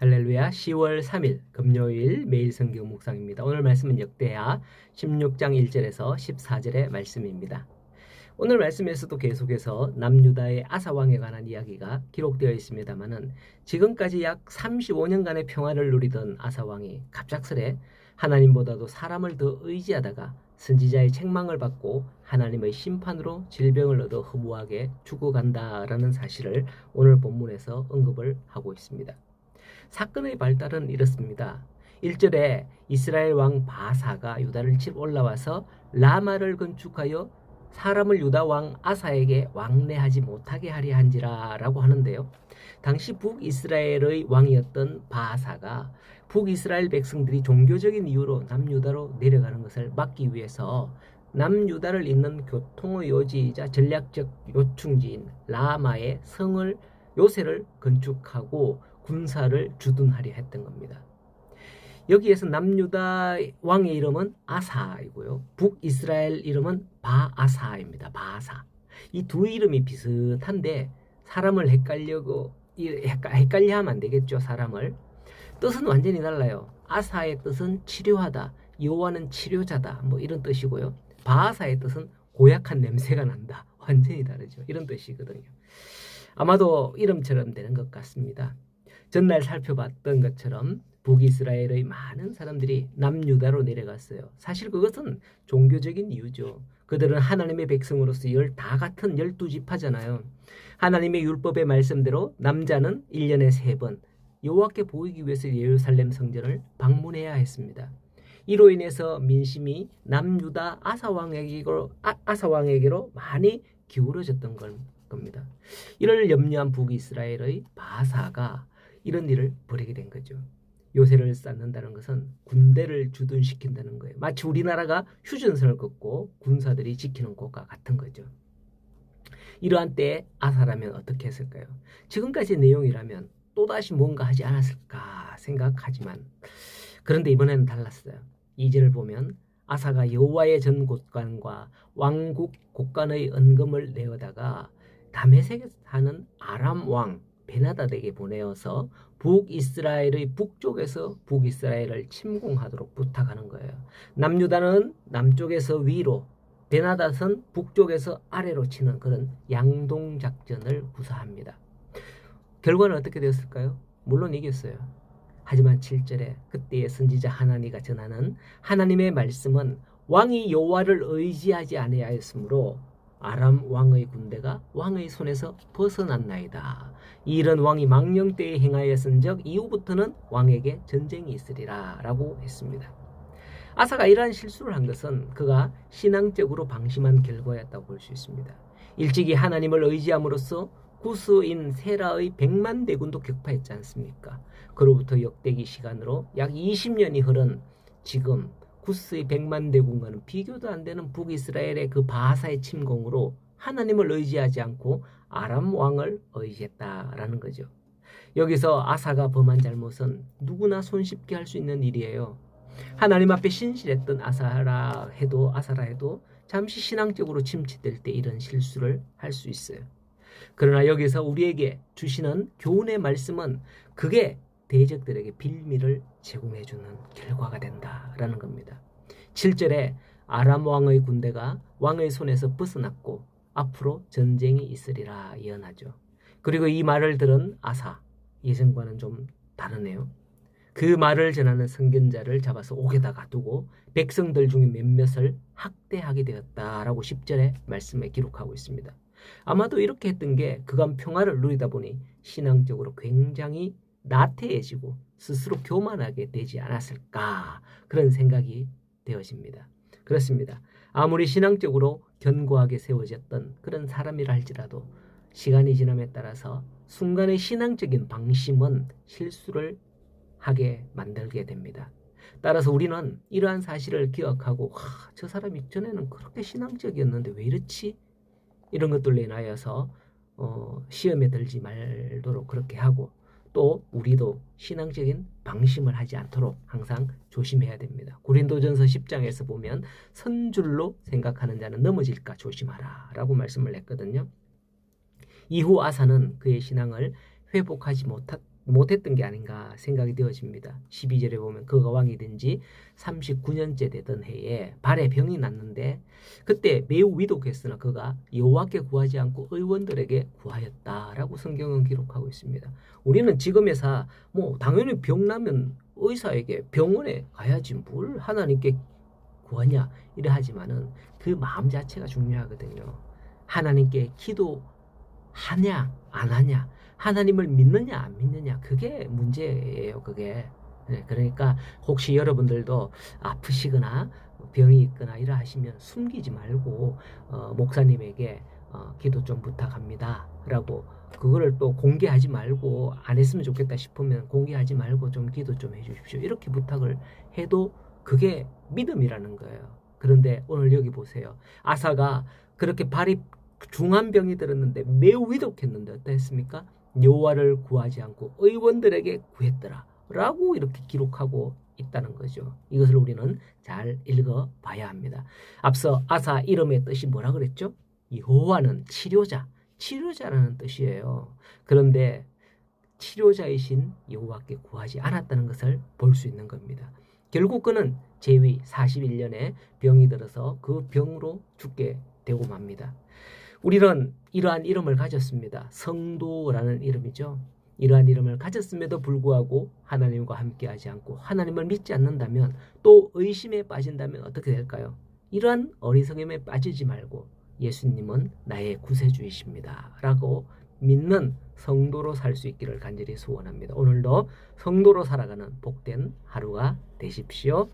할렐루야. 10월 3일 금요일 매일 성경 묵상입니다. 오늘 말씀은 역대하 16장 1절에서 14절의 말씀입니다. 오늘 말씀에서도 계속해서 남유다의 아사 왕에 관한 이야기가 기록되어 있습니다만은 지금까지 약 35년간의 평화를 누리던 아사 왕이 갑작스레 하나님보다도 사람을 더 의지하다가 선지자의 책망을 받고 하나님의 심판으로 질병을 얻어 허무하게 죽어간다라는 사실을 오늘 본문에서 언급을 하고 있습니다. 사건의 발달은 이렇습니다. 1절에 이스라엘 왕 바사가 유다를 치러 올라와서 라마를 건축하여 사람을 유다 왕 아사에게 왕래하지 못하게 하려 한지라 라고 하는데요. 당시 북이스라엘의 왕이었던 바사가 북이스라엘 백성들이 종교적인 이유로 남유다로 내려가는 것을 막기 위해서 남유다를 잇는 교통의 요지이자 전략적 요충지인 라마의 성을 요새를 건축하고 군사를 주둔하려 했던 겁니다. 여기에서 남유다 왕의 이름은 아사이고요. 북이스라엘 이름은 바아사입니다. 바아사. 이 두 이름이 비슷한데 사람을 헷갈려 하면 안 되겠죠. 사람을. 뜻은 완전히 달라요. 아사의 뜻은 치료하다. 여호와는 치료자다. 뭐 이런 뜻이고요. 바아사의 뜻은 고약한 냄새가 난다. 완전히 다르죠. 이런 뜻이거든요. 아마도 이름처럼 되는 것 같습니다. 전날 살펴봤던 것처럼 북이스라엘의 많은 사람들이 남유다로 내려갔어요. 사실 그것은 종교적인 이유죠. 그들은 하나님의 백성으로서 다 같은 12지파잖아요. 하나님의 율법의 말씀대로 남자는 1년에 3번 여호와께 보이기 위해서 예루살렘 성전을 방문해야 했습니다. 이로 인해서 민심이 남유다 아사 왕에게로 많이 기울어졌던 겁니다. 이를 염려한 북이스라엘의 바사가 이런 일을 벌이게 된 거죠. 요새를 쌓는다는 것은 군대를 주둔시킨다는 거예요. 마치 우리나라가 휴전선을 긋고 군사들이 지키는 것과 같은 거죠. 이러한 때에 아사라면 어떻게 했을까요? 지금까지 내용이라면 또다시 뭔가 하지 않았을까 생각하지만 그런데 이번에는 달랐어요. 2절을 보면 아사가 여호와의 전 곳간과 왕국 곳간의 은금을 내어다가 다메섹에 사는 아람 왕 베나닷에게 보내어서 북이스라엘의 북쪽에서 북이스라엘을 침공하도록 부탁하는 거예요. 남유다는 남쪽에서 위로, 베나닷은 북쪽에서 아래로 치는 그런 양동작전을 구사합니다. 결과는 어떻게 되었을까요? 물론 이겼어요. 하지만 7절에 그때의 선지자 하나니가 전하는 하나님의 말씀은 왕이 여호와를 의지하지 아니하였으므로 아람 왕의 군대가 왕의 손에서 벗어났나이다. 이런 왕이 망령 때에 행하였은즉 이후부터는 왕에게 전쟁이 있으리라 라고 했습니다. 아사가 이러한 실수를 한 것은 그가 신앙적으로 방심한 결과였다고 볼 수 있습니다. 일찍이 하나님을 의지함으로써 구스인 세라의 100만 대군도 격파했지 않습니까? 그로부터 역대기 시간으로 약 20년이 흐른 지금 구스의 100만 대군과는 비교도 안 되는 북이스라엘의 그 바하사의 침공으로 하나님을 의지하지 않고 아람 왕을 의지했다라는 거죠. 여기서 아사가 범한 잘못은 누구나 손쉽게 할 수 있는 일이에요. 하나님 앞에 신실했던 아사라 해도 잠시 신앙적으로 침체될 때 이런 실수를 할 수 있어요. 그러나 여기서 우리에게 주시는 교훈의 말씀은 그게 대적들에게 빌미를 제공해주는 결과가 된다라는 겁니다. 7절에 아람 왕의 군대가 왕의 손에서 벗어났고 앞으로 전쟁이 있으리라 예언하죠. 그리고 이 말을 들은 아사, 예전과는 좀 다르네요. 그 말을 전하는 선견자를 잡아서 옥에다가 두고 백성들 중에 몇몇을 학대하게 되었다라고 10절에 말씀에 기록하고 있습니다. 아마도 이렇게 했던 게 그간 평화를 누리다 보니 신앙적으로 굉장히 나태해지고 스스로 교만하게 되지 않았을까 그런 생각이 되어집니다. 그렇습니다. 아무리 신앙적으로 견고하게 세워졌던 그런 사람이라 할지라도 시간이 지남에 따라서 순간의 신앙적인 방심은 실수를 하게 만들게 됩니다. 따라서 우리는 이러한 사실을 기억하고 저 사람이 전에는 그렇게 신앙적이었는데 왜 이렇지? 이런 것들로 인하여서 시험에 들지 말도록 그렇게 하고 또 우리도 신앙적인 방심을 하지 않도록 항상 조심해야 됩니다. 고린도전서 10장에서 보면 선줄로 생각하는 자는 넘어질까 조심하라 라고 말씀을 했거든요. 이후 아사는 그의 신앙을 회복하지 못했던 게 아닌가 생각이 되어집니다. 12절에 보면 그가 왕이 된 지 39년째 되던 해에 발에 병이 났는데 그때 매우 위독했으나 그가 여호와께 구하지 않고 의원들에게 구하였다라고 성경은 기록하고 있습니다. 우리는 지금에서 뭐 당연히 병 나면 의사에게 병원에 가야지 뭘 하나님께 구하냐 이래 하지만은 그 마음 자체가 중요하거든요. 하나님께 기도하냐 안 하냐, 하나님을 믿느냐 안 믿느냐, 그게 문제예요. 그게. 네, 그러니까 혹시 여러분들도 아프시거나 병이 있거나 이러 하시면 숨기지 말고 목사님에게 기도 좀 부탁합니다 라고, 그거를 또 공개하지 말고, 안 했으면 좋겠다 싶으면 공개하지 말고 좀 기도 좀 해주십시오 이렇게 부탁을 해도 그게 믿음이라는 거예요. 그런데 오늘 여기 보세요. 아사가 그렇게 발이 중한 병이 들었는데 매우 위독했는데 어땠습니까? 여호와를 구하지 않고 의원들에게 구했더라 라고 이렇게 기록하고 있다는 거죠. 이것을 우리는 잘 읽어봐야 합니다. 앞서 아사 이름의 뜻이 뭐라 그랬죠? 여호와는 치료자, 치료자라는 뜻이에요. 그런데 치료자이신 여호와께 구하지 않았다는 것을 볼 수 있는 겁니다. 결국 그는 제위 41년에 병이 들어서 그 병으로 죽게 되고 맙니다. 우리는 이러한 이름을 가졌습니다. 성도라는 이름이죠. 이러한 이름을 가졌음에도 불구하고 하나님과 함께하지 않고 하나님을 믿지 않는다면, 또 의심에 빠진다면 어떻게 될까요? 이러한 어리석음에 빠지지 말고 예수님은 나의 구세주이십니다 라고 믿는 성도로 살 수 있기를 간절히 소원합니다. 오늘도 성도로 살아가는 복된 하루가 되십시오.